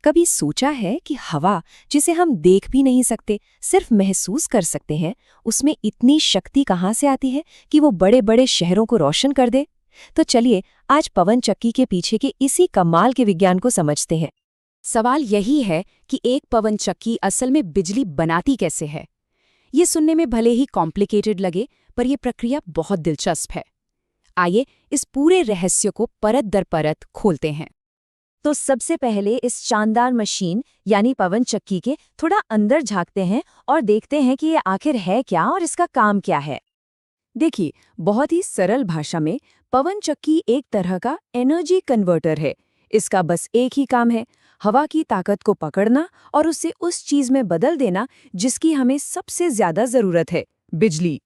कभी सोचा है कि हवा, जिसे हम देख भी नहीं सकते, सिर्फ महसूस कर सकते हैं, उसमें इतनी शक्ति कहाँ से आती है कि वो बड़े बड़े शहरों को रोशन कर दे? तो चलिए आज पवन चक्की के पीछे के इसी कमाल के विज्ञान को समझते हैं। सवाल यही है कि एक पवन चक्की असल में बिजली बनाती कैसे है। ये सुनने में भले ही कॉम्प्लिकेटेड लगे, पर यह प्रक्रिया बहुत दिलचस्प है। आइए इस पूरे रहस्य को परत दर परत खोलते हैं। तो सबसे पहले इस शानदार मशीन यानी पवन चक्की के थोड़ा अंदर झांकते हैं और देखते हैं कि ये आखिर है क्या और इसका काम क्या है। देखिए, बहुत ही सरल भाषा में पवन चक्की एक तरह का एनर्जी कन्वर्टर है। इसका बस एक ही काम है, हवा की ताकत को पकड़ना और उसे उस चीज में बदल देना जिसकी हमें सबसे ज्यादा जरूरत है, बिजली।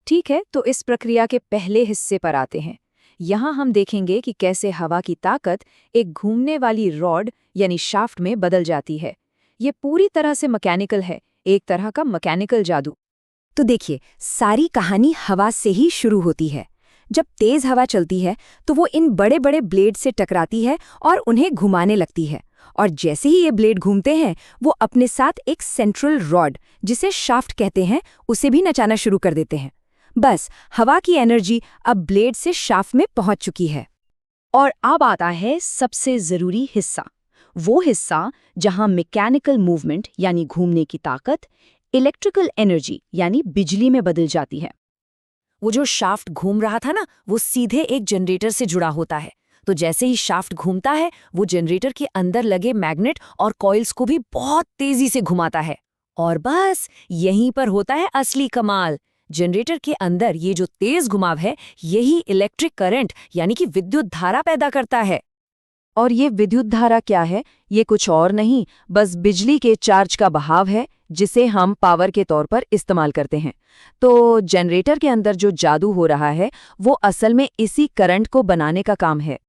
ठीक है, तो इस प्रक्रिया के पहले हिस्से पर आते हैं। यहाँ हम देखेंगे कि कैसे हवा की ताकत एक घूमने वाली रॉड यानी शाफ्ट में बदल जाती है। ये पूरी तरह से मैकेनिकल है, एक तरह का मैकेनिकल जादू। तो देखिए, सारी कहानी हवा से ही शुरू होती है। जब तेज हवा चलती है तो वो इन बड़े बड़े ब्लेड से टकराती है और उन्हें घुमाने लगती है। और जैसे ही ये ब्लेड घूमते हैं, वो अपने साथ एक सेंट्रल रॉड, जिसे शाफ्ट कहते हैं, उसे भी नचाना शुरू कर देते हैं। बस हवा की एनर्जी अब ब्लेड से शाफ्ट में पहुंच चुकी है। और अब आता है सबसे जरूरी हिस्सा, वो हिस्सा जहां मैकेनिकल मूवमेंट यानी घूमने की ताकत इलेक्ट्रिकल एनर्जी यानी बिजली में बदल जाती है। वो जो शाफ्ट घूम रहा था ना, वो सीधे एक जनरेटर से जुड़ा होता है। तो जैसे ही शाफ्ट घूमता है, वो जनरेटर के अंदर लगे मैग्नेट और कॉइल्स को भी बहुत तेजी से घुमाता है। और बस यहीं पर होता है असली कमाल। जनरेटर के अंदर ये जो तेज घुमाव है, यही इलेक्ट्रिक करंट यानी कि विद्युत धारा पैदा करता है। और ये विद्युत धारा क्या है? ये कुछ और नहीं, बस बिजली के चार्ज का बहाव है, जिसे हम पावर के तौर पर इस्तेमाल करते हैं। तो जनरेटर के अंदर जो जादू हो रहा है, वो असल में इसी करंट को बनाने का काम है।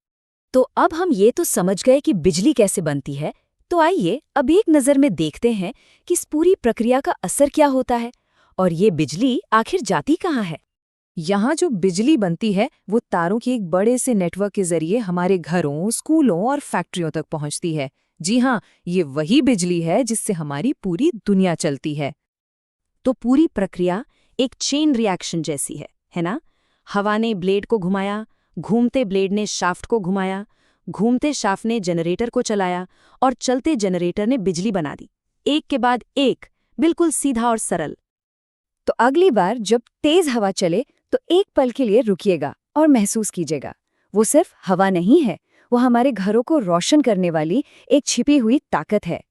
तो अब हम ये तो समझ गए कि बिजली कैसे बनती है, तो आइए अब एक नज़र में देखते हैं कि इस पूरी प्रक्रिया का असर क्या होता है और ये बिजली आखिर जाती कहाँ है। यहाँ जो बिजली बनती है, वो तारों के एक बड़े से नेटवर्क के जरिए हमारे घरों, स्कूलों और फैक्ट्रियों तक पहुँचती है। जी हाँ, ये वही बिजली है जिससे हमारी पूरी दुनिया चलती है। तो पूरी प्रक्रिया एक चेन रिएक्शन जैसी है ना? हवा ने ब्लेड को घुमाया, घूमते ब्लेड ने शाफ्ट को घुमाया, घूमते शाफ्ट ने जनरेटर को चलाया और चलते जनरेटर ने बिजली बना दी, एक के बाद एक, बिल्कुल सीधा और सरल। तो अगली बार जब तेज हवा चले तो एक पल के लिए रुकिएगा और महसूस कीजिएगा, वो सिर्फ हवा नहीं है, वो हमारे घरों को रोशन करने वाली एक छिपी हुई ताकत है।